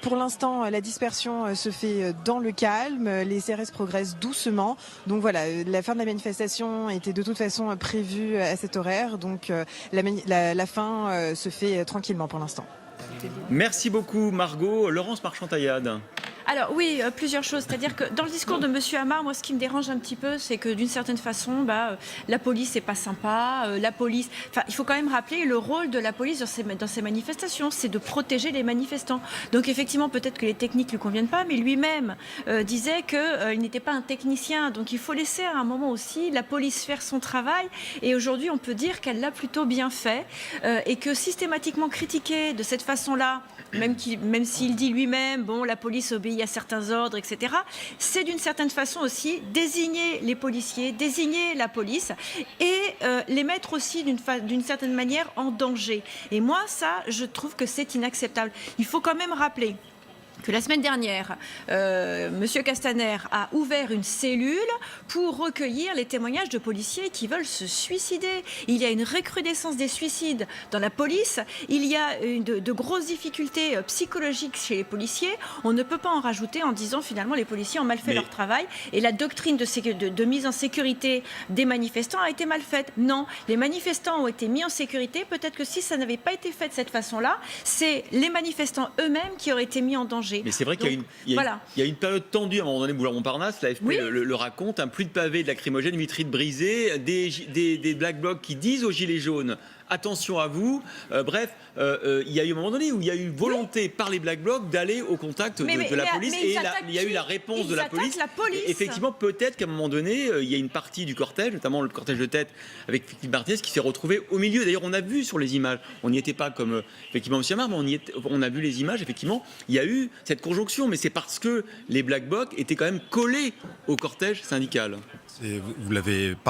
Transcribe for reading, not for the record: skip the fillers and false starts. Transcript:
Pour l'instant, la dispersion se fait dans le calme, les CRS progressent doucement. Donc voilà, la fin de la manifestation était de toute façon prévue à cet horaire, donc la fin se fait tranquillement pour l'instant. Merci beaucoup Margot. Laurence Marchand-Taillade. Alors oui, plusieurs choses. C'est-à-dire que dans le discours de M. Amar, moi ce qui me dérange un petit peu, c'est que d'une certaine façon, la police n'est pas sympa. La police, enfin, il faut quand même rappeler le rôle de la police dans ces manifestations, c'est de protéger les manifestants. Donc effectivement, peut-être que les techniques ne lui conviennent pas, mais lui-même disait qu'il n'était pas un technicien. Donc il faut laisser à un moment aussi la police faire son travail. Et aujourd'hui, on peut dire qu'elle l'a plutôt bien fait et que systématiquement critiquer de cette façon-là, même s'il dit lui-même, bon, la police obéit à certains ordres, etc., c'est d'une certaine façon aussi désigner les policiers, désigner la police et les mettre aussi d'une certaine manière en danger. Et moi, ça, je trouve que c'est inacceptable. Il faut quand même rappeler que la semaine dernière, M. Castaner a ouvert une cellule pour recueillir les témoignages de policiers qui veulent se suicider. Il y a une recrudescence des suicides dans la police. Il y a de grosses difficultés psychologiques chez les policiers. On ne peut pas en rajouter en disant finalement les policiers ont mal fait leur travail et la doctrine de mise en sécurité des manifestants a été mal faite. Non, les manifestants ont été mis en sécurité. Peut-être que si ça n'avait pas été fait de cette façon-là, c'est les manifestants eux-mêmes qui auraient été mis en danger. Mais c'est vrai qu'il y a une période tendue à un moment donné, Boulard Montparnasse, l'AFP le raconte, plus de pavés, de lacrymogènes, vitrines brisées, des black blocs qui disent aux gilets jaunes attention à vous. Bref, il y a eu un moment donné où il y a eu volonté par les black blocs d'aller au contact de la police et il y a eu la réponse de la police. Et effectivement, peut-être qu'à un moment donné, il y a une partie du cortège, notamment le cortège de tête avec Philippe Martinez, qui s'est retrouvé au milieu. D'ailleurs, on a vu sur les images, on n'y était pas comme effectivement M. Amar, mais on a vu les images, effectivement, il y a eu cette conjonction, mais c'est parce que les black blocs étaient quand même collés au cortège syndical. Vous l'avez parfaitement